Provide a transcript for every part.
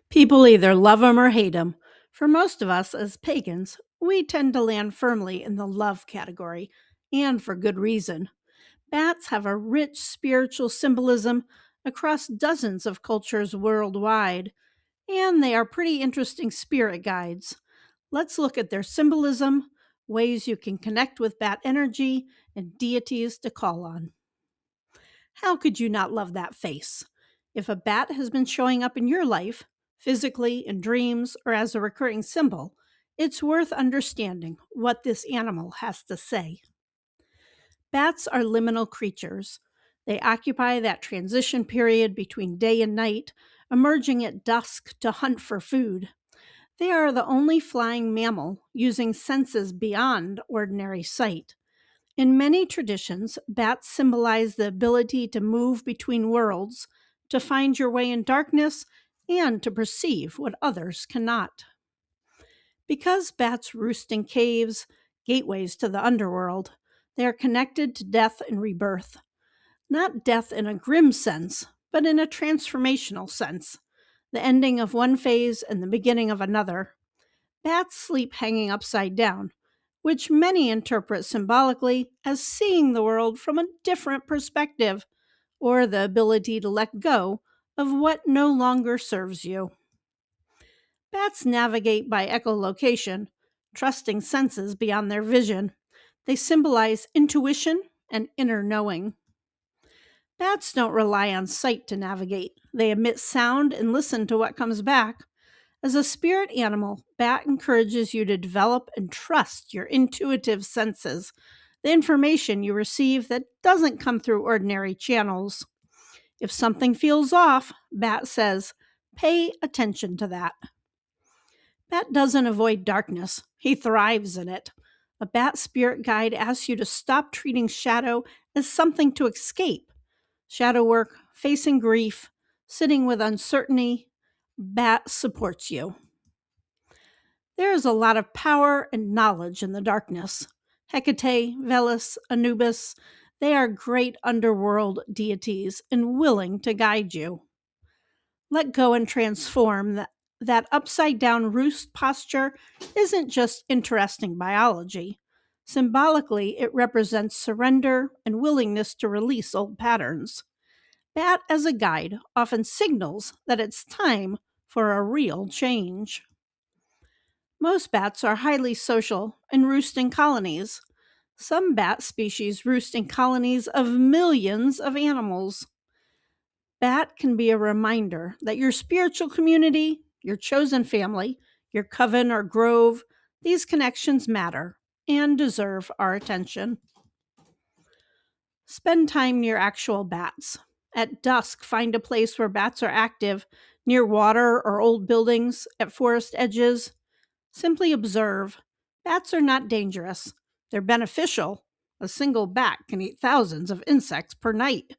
People either love them or hate them. For most of us as pagans, we tend to land firmly in the love category, and for good reason. Bats have a rich spiritual symbolism across dozens of cultures worldwide, and they are pretty interesting spirit guides. Let's look at their symbolism, ways you can connect with bat energy, and deities to call on. How could you not love that face? If a bat has been showing up in your life, physically, in dreams, or as a recurring symbol, it's worth understanding what this animal has to say. Bats are liminal creatures. They occupy that transition period between day and night, emerging at dusk to hunt for food. They are the only flying mammal using senses beyond ordinary sight. In many traditions, bats symbolize the ability to move between worlds, to find your way in darkness, and to perceive what others cannot. Because bats roost in caves, gateways to the underworld, they are connected to death and rebirth. Not death in a grim sense, but in a transformational sense, the ending of one phase and the beginning of another. Bats sleep hanging upside down, which many interpret symbolically as seeing the world from a different perspective, or the ability to let go of what no longer serves you. Bats navigate by echolocation, trusting senses beyond their vision. They symbolize intuition and inner knowing. Bats don't rely on sight to navigate. They emit sound and listen to what comes back. As a spirit animal, bat encourages you to develop and trust your intuitive senses, the information you receive that doesn't come through ordinary channels. If something feels off, bat says, pay attention to that. Bat doesn't avoid darkness, he thrives in it. A bat spirit guide asks you to stop treating shadow as something to escape. Shadow work, facing grief, sitting with uncertainty, bat supports you. There is a lot of power and knowledge in the darkness. Hecate, Veles, Anubis, they are great underworld deities and willing to guide you. Let go and transform. That upside down roost posture isn't just interesting biology. Symbolically, it represents surrender and willingness to release old patterns. Bat as a guide often signals that it's time for a real change. Most bats are highly social and roost in colonies. Some bat species roost in colonies of millions of animals. Bat can be a reminder that your spiritual community, your chosen family, your coven or grove, these connections matter and deserve our attention. Spend time near actual bats. At dusk, find a place where bats are active, near water or old buildings, at forest edges. Simply observe. Bats are not dangerous. They're beneficial. A single bat can eat thousands of insects per night.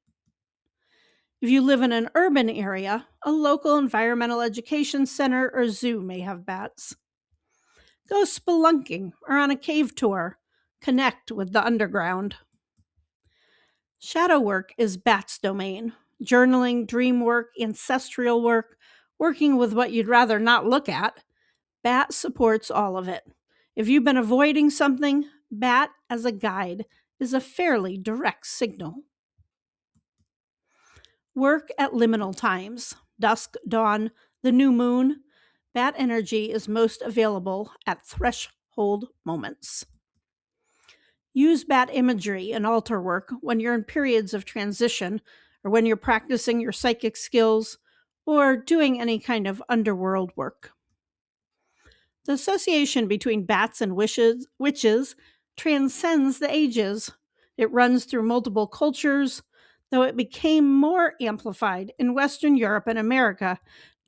If you live in an urban area, a local environmental education center or zoo may have bats. Go spelunking or on a cave tour. Connect with the underground. Shadow work is bats' domain. Journaling, dream work, ancestral work, working with what you'd rather not look at. Bat supports all of it. If you've been avoiding something, bat as a guide is a fairly direct signal. Work at liminal times, dusk, dawn, the new moon. Bat energy is most available at threshold moments. Use bat imagery and altar work when you're in periods of transition or when you're practicing your psychic skills or doing any kind of underworld work. The association between bats and witches transcends the ages. It runs through multiple cultures, though it became more amplified in Western Europe and America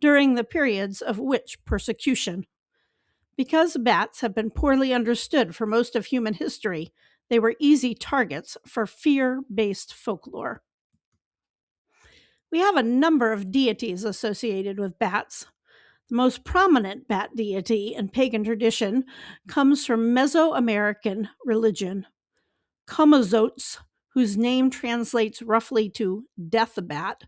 during the periods of witch persecution. Because bats have been poorly understood for most of human history, they were easy targets for fear-based folklore. We have a number of deities associated with bats. The most prominent bat deity in pagan tradition comes from Mesoamerican religion. Camazotz, whose name translates roughly to death bat,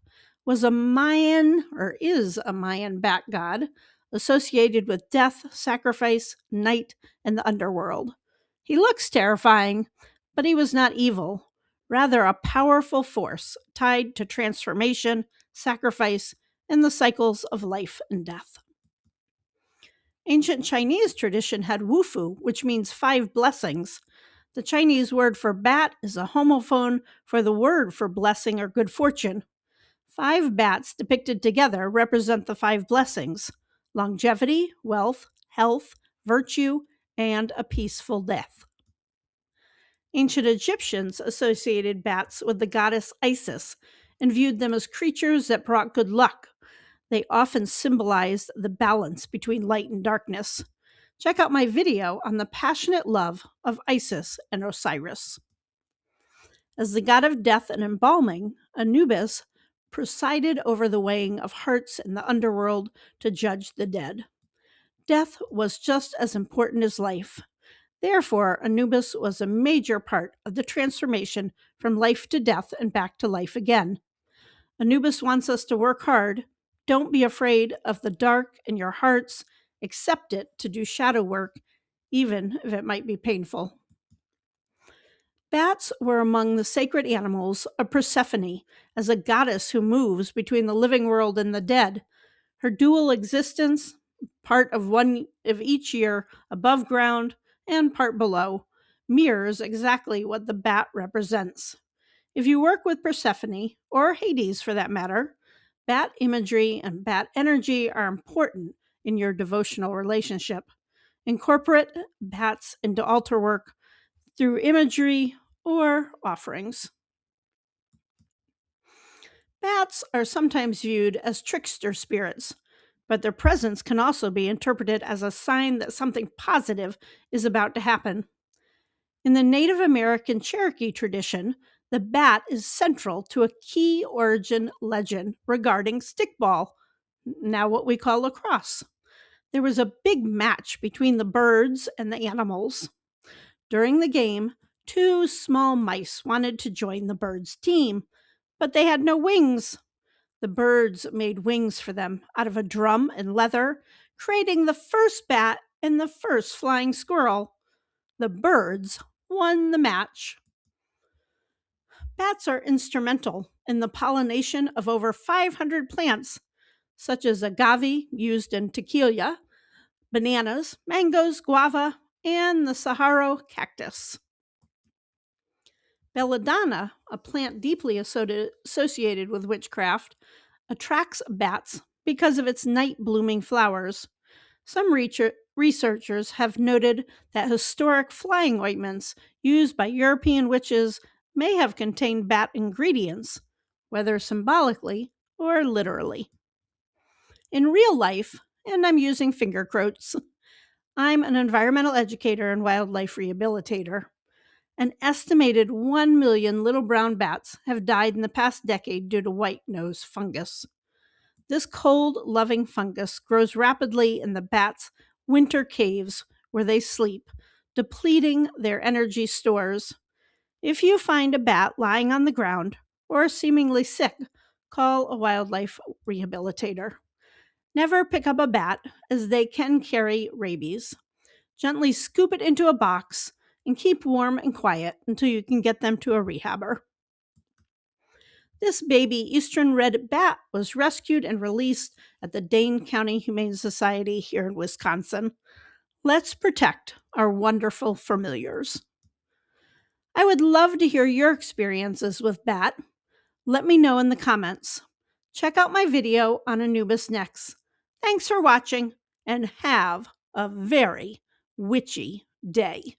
was a Mayan, or is a Mayan bat god associated with death, sacrifice, night, and the underworld. He looks terrifying, but he was not evil, rather a powerful force tied to transformation, sacrifice, and the cycles of life and death. Ancient Chinese tradition had wufu, which means 5 blessings. The Chinese word for bat is a homophone for the word for blessing or good fortune. 5 bats depicted together represent the 5 blessings: longevity, wealth, health, virtue, and a peaceful death. Ancient Egyptians associated bats with the goddess Isis and viewed them as creatures that brought good luck. They often symbolized the balance between light and darkness. Check out my video on the passionate love of Isis and Osiris. As the god of death and embalming, Anubis presided over the weighing of hearts in the underworld to judge the dead. Death was just as important as life. Therefore, Anubis was a major part of the transformation from life to death and back to life again. Anubis wants us to work hard. Don't be afraid of the dark in your hearts. Accept it to do shadow work, even if it might be painful. Bats were among the sacred animals of Persephone, as a goddess who moves between the living world and the dead. Her dual existence, part of one of each year above ground and part below, mirrors exactly what the bat represents. If you work with Persephone, or Hades for that matter, bat imagery and bat energy are important in your devotional relationship. Incorporate bats into altar work through imagery or offerings. Bats are sometimes viewed as trickster spirits, but their presence can also be interpreted as a sign that something positive is about to happen. In the Native American Cherokee tradition, the bat is central to a key origin legend regarding stickball, now what we call lacrosse. There was a big match between the birds and the animals. During the game, 2 small mice wanted to join the birds' team, but they had no wings. The birds made wings for them out of a drum and leather, creating the first bat and the first flying squirrel. The birds won the match. Bats are instrumental in the pollination of over 500 plants, such as agave, used in tequila, bananas, mangoes, guava, and the Saharan cactus. Belladonna, a plant deeply associated with witchcraft, attracts bats because of its night-blooming flowers. Some researchers have noted that historic flying ointments used by European witches may have contained bat ingredients, whether symbolically or literally. In real life, and I'm using finger quotes, I'm an environmental educator and wildlife rehabilitator. An estimated 1 million little brown bats have died in the past decade due to white nose fungus. This cold-loving fungus grows rapidly in the bats' winter caves where they sleep, depleting their energy stores. If you find a bat lying on the ground or seemingly sick, call a wildlife rehabilitator. Never pick up a bat, as they can carry rabies. Gently scoop it into a box and keep warm and quiet until you can get them to a rehabber. This baby eastern red bat was rescued and released at the Dane County Humane Society here in Wisconsin. Let's protect our wonderful familiars. I would love to hear your experiences with bat. Let me know in the comments. Check out my video on Anubis next. Thanks for watching, and have a very witchy day.